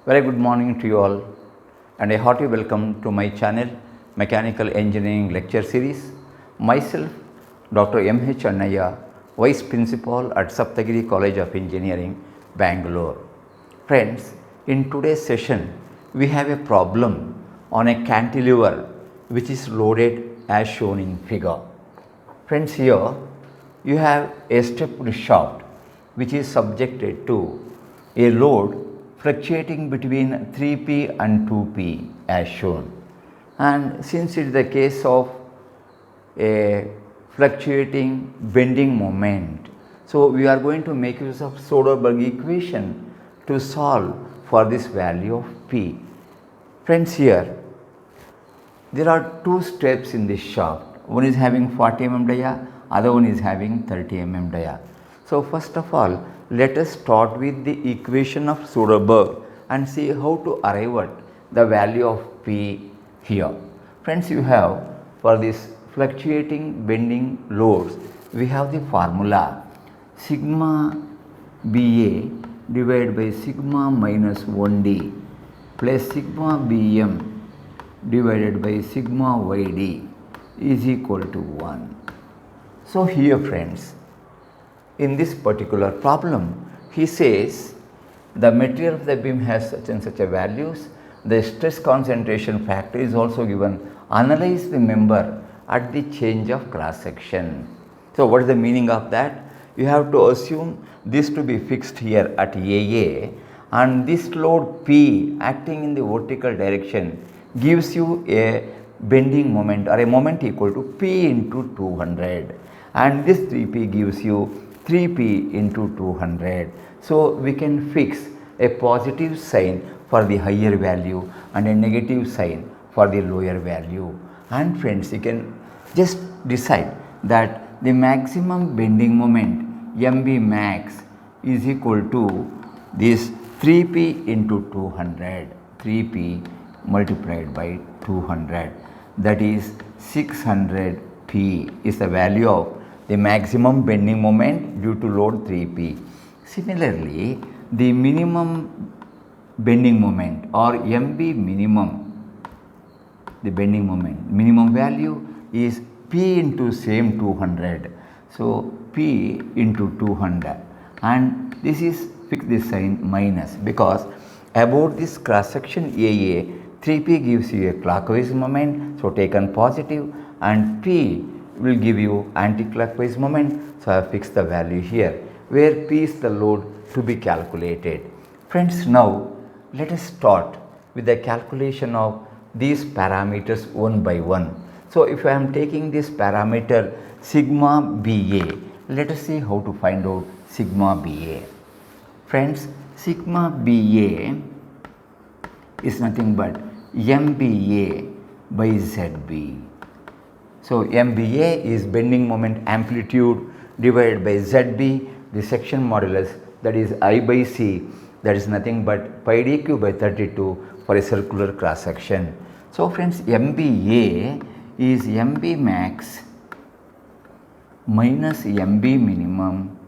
Very good morning to you all and a hearty welcome to my channel Mechanical Engineering Lecture Series. Myself Dr. M.H. Annaya, Vice Principal at Saptagiri College of Engineering, Bangalore. Friends, in today's session we have a problem on a cantilever which is loaded as shown in figure. Friends, here you have a stepped shaft which is subjected to a load fluctuating between 3p and 2p as shown. And since it is the case of a fluctuating bending moment, so we are going to make use of Soderberg equation to solve for this value of p. Friends, here there are two steps in this shaft. One is having 40 mm dia, other one is having 30 mm dia. So first of all, let us start with the equation of Soderberg and see how to arrive at the value of P here. Friends, you have for this fluctuating bending loads, we have the formula sigma BA divided by sigma minus 1D plus sigma BM divided by sigma YD is equal to 1. So here friends, in this particular problem, he says the material of the beam has such and such a values, the stress concentration factor is also given, analyze the member at the change of cross section. So what is the meaning of that? You have to assume this to be fixed here at AA, and this load P acting in the vertical direction gives you a bending moment or a moment equal to P into 200, and this 3P gives you 3P into 200. So we can fix a positive sign for the higher value and a negative sign for the lower value. And friends, you can just decide that the maximum bending moment MB max is equal to this 3P into 200, 3P multiplied by 200, that is 600P is the value of the maximum bending moment due to load 3P. Similarly, the minimum bending moment or MB minimum, the bending moment, minimum value is P into same 200. So P into 200, and this is fix this sign minus because about this cross section AA, 3P gives you a clockwise moment, so taken positive, and P will give you anti-clockwise moment, so I have fixed the value here where P is the load to be calculated. Friends, now let us start with the calculation of these parameters one by one. So if I am taking this parameter sigma BA, let us see how to find out sigma BA. Friends, sigma BA is nothing but MBA by ZB. So MBA is bending moment amplitude divided by ZB, the section modulus, that is I by C, that is nothing but pi dq by 32 for a circular cross section. So friends, MBA is MB max minus MB minimum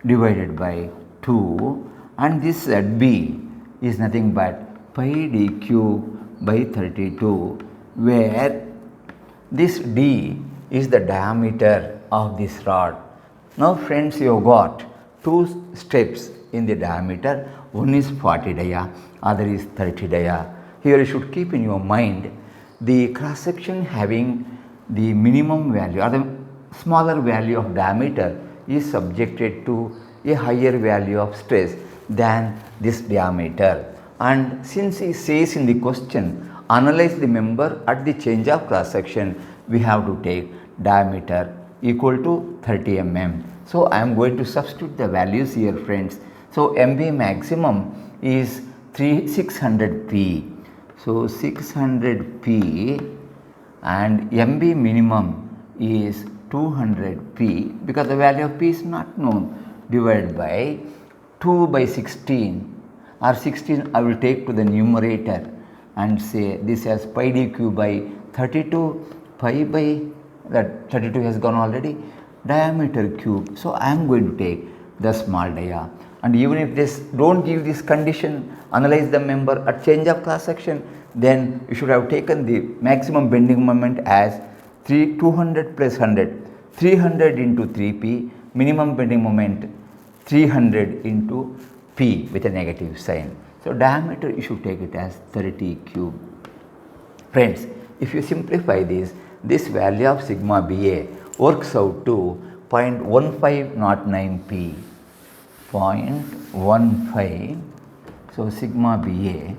divided by 2, and this ZB is nothing but pi dq by 32, where this D is the diameter of this rod. Now friends, you have got two steps in the diameter, one is 40 dia, other is 30 dia. Here you should keep in your mind the cross section having the minimum value or the smaller value of diameter is subjected to a higher value of stress than this diameter. And since he says in the question, analyze the member at the change of cross section, we have to take diameter equal to 30 mm. So I am going to substitute the values here friends. So MB maximum is 600P. So 600P and MB minimum is 200P because the value of P is not known, divided by 2 by 16 or 16 I will take to the numerator and say this as pi dq by 32, pi by that 32 has gone already, diameter cube. So I am going to take the small dia and even if this don't give this condition, analyze the member at change of cross section, then you should have taken the maximum bending moment as 200 plus 100, 300 into 3p, minimum bending moment 300 into p with a negative sign. So diameter you should take it as 30 cube. Friends, if you simplify this value of sigma BA works out to 0.1509p. 0.15, so sigma BA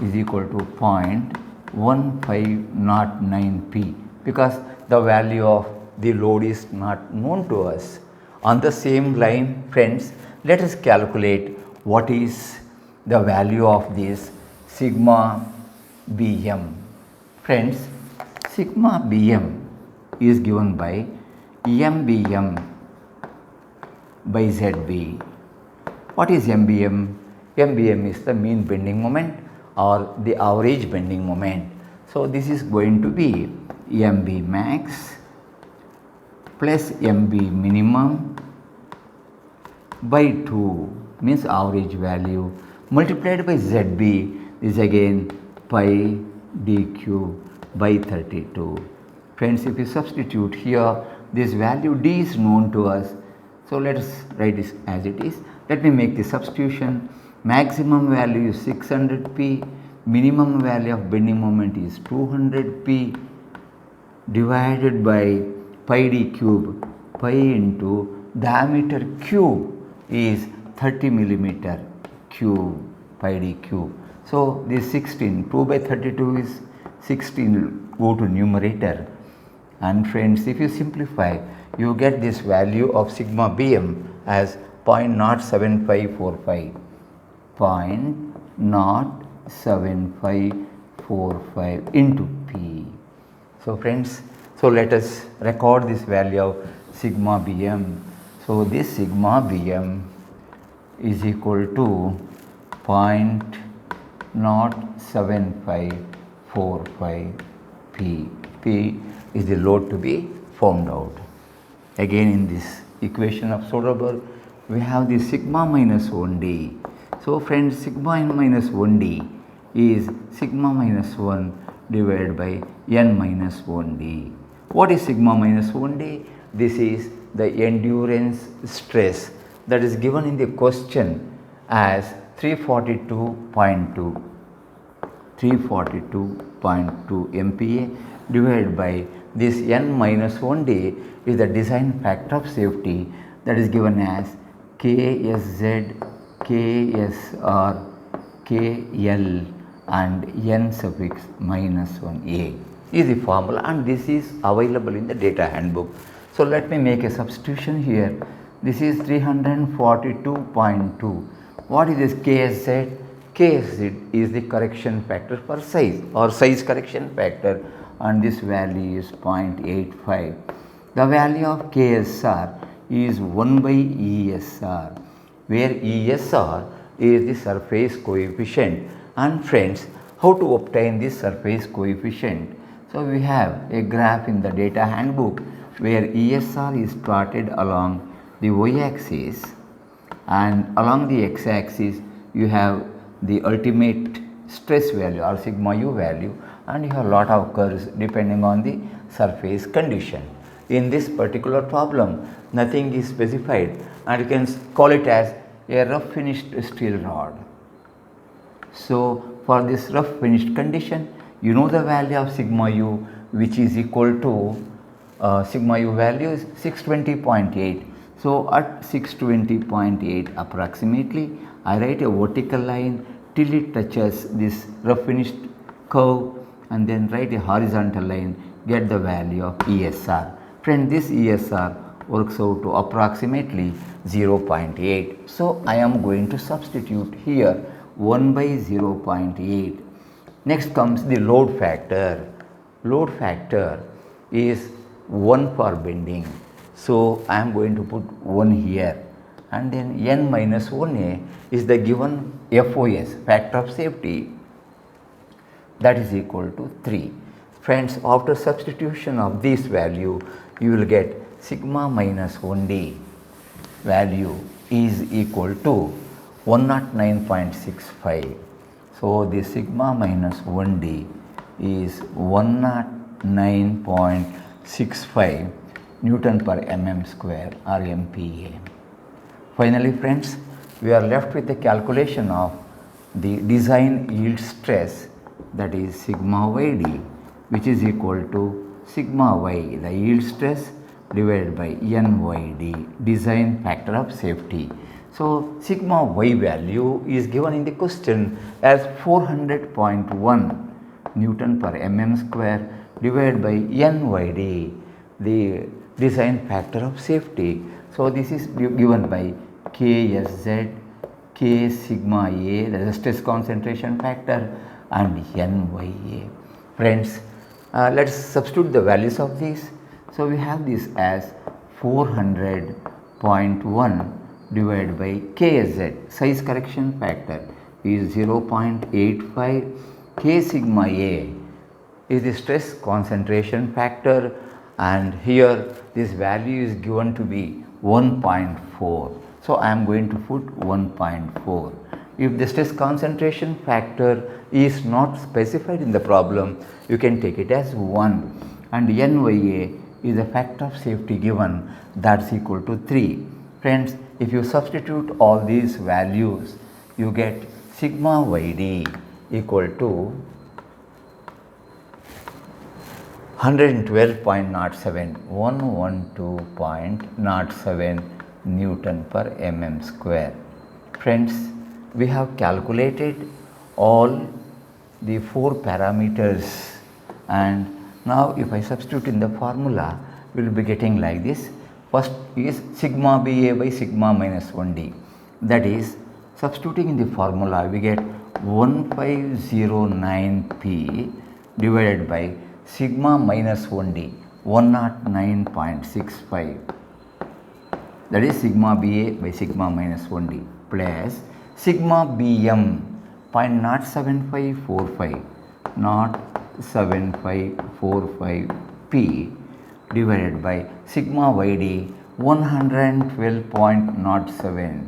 is equal to 0.1509p because the value of the load is not known to us. On the same line, friends, let us calculate what is the value of this sigma BM. Friends, sigma BM is given by MBM by ZB. What is MBM? MBM is the mean bending moment or the average bending moment. So this is going to be MB max plus MB minimum by 2 means average value multiplied by ZB is again pi d cube by 32. Friends, if you substitute here, this value d is known to us. So let us write this as it is. Let me make the substitution. Maximum value is 600p, minimum value of bending moment is 200p divided by pi d cube, pi into diameter cube is 30 millimeter cube, pi d cube. So this 16, 2 by 32 is 16 will go to numerator, and friends, if you simplify, you get this value of sigma BM as 0.07545, 0.07545 into P. So friends, so let us record this value of sigma BM. So this sigma BM is equal to 0.07545 P. P is the load to be found out. Again, in this equation of Soderberg, we have the sigma minus 1d. So friends, sigma minus 1d is sigma minus 1 divided by n minus 1d. What is sigma minus 1d? This is the endurance stress that is given in the question as 342.2 MPa divided by this n minus 1d is the design factor of safety that is given as KSZ, KSR, KL and n suffix minus 1a is the formula, and this is available in the data handbook. So let me make a substitution here. This is 342.2. What is this KSZ? KSZ is the correction factor for size or size correction factor, and this value is 0.85. The value of KSR is 1 by ESR, where ESR is the surface coefficient. And friends, how to obtain this surface coefficient? So we have a graph in the data handbook where ESR is plotted along the y-axis, and along the x-axis you have the ultimate stress value or sigma u value, and you have a lot of curves depending on the surface condition. In this particular problem, nothing is specified, and you can call it as a rough finished steel rod. So for this rough finished condition, you know the value of sigma u, which is equal to sigma u value is 620.8. So at 620.8 approximately, I write a vertical line till it touches this rough finished curve, and then write a horizontal line, get the value of ESR. Friend, this ESR works out to approximately 0.8. So I am going to substitute here 1 by 0.8. Next comes the load factor. Load factor is 1 for bending. So I am going to put 1 here, and then n minus 1a is the given FOS, factor of safety, that is equal to 3. Friends, after substitution of this value, you will get sigma minus 1d value is equal to 109.65. So the sigma minus 1D is 109.65 Newton per mm square or MPa. Finally friends, we are left with the calculation of the design yield stress, that is sigma yd, which is equal to sigma y, the yield stress, divided by NYD, design factor of safety. So sigma y value is given in the question as 400.1 Newton per mm square divided by NYD, the design factor of safety. So this is given by KSZ, K sigma A, that is stress concentration factor, and NYA. Friends, let's substitute the values of these. So we have this as 400.1 divided by KSZ, size correction factor, is 0.85. K sigma A is the stress concentration factor, and here this value is given to be 1.4. So I am going to put 1.4. If the stress concentration factor is not specified in the problem, you can take it as 1, and NYA is the factor of safety given, that's equal to 3. Friends, if you substitute all these values, you get sigma yd equal to 112.07 Newton per mm square. Friends, we have calculated all the 4 parameters, and now if I substitute in the formula, we will be getting like this. First is sigma BA by sigma minus 1D, that is, substituting in the formula we get 1509P divided by sigma minus 1D, 109.65, that is sigma BA by sigma minus 1D, plus sigma BM 0.7545 divided by sigma yd 112.07,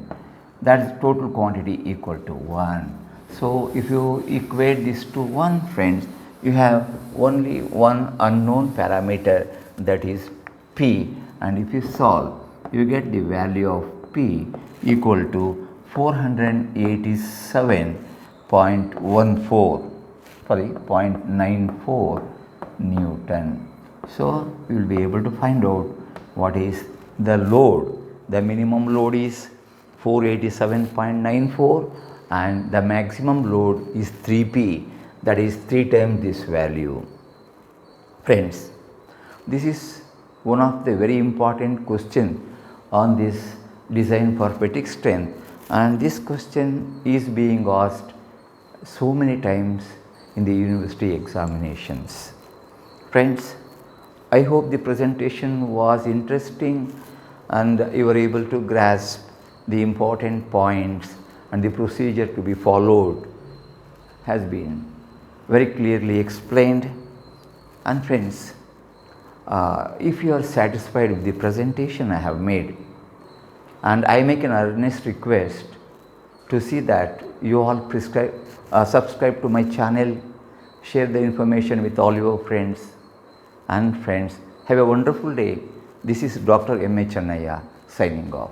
that is total quantity equal to 1. So if you equate this to 1, friends, you have only one unknown parameter, that is P, and if you solve, you get the value of P equal to 0.94 Newton. So you will be able to find out what is the load. The minimum load is 487.94 and the maximum load is 3P, that is 3 times this value. Friends, this is one of the very important questions on this design for fatigue strength, and this question is being asked so many times in the university examinations. Friends, I hope the presentation was interesting and you were able to grasp the important points, and the procedure to be followed has been very clearly explained. And friends, if you are satisfied with the presentation I have made, and I make an earnest request to see that you all subscribe to my channel, share the information with all your friends, and friends, have a wonderful day. This is Dr. M. H. Annaiah signing off.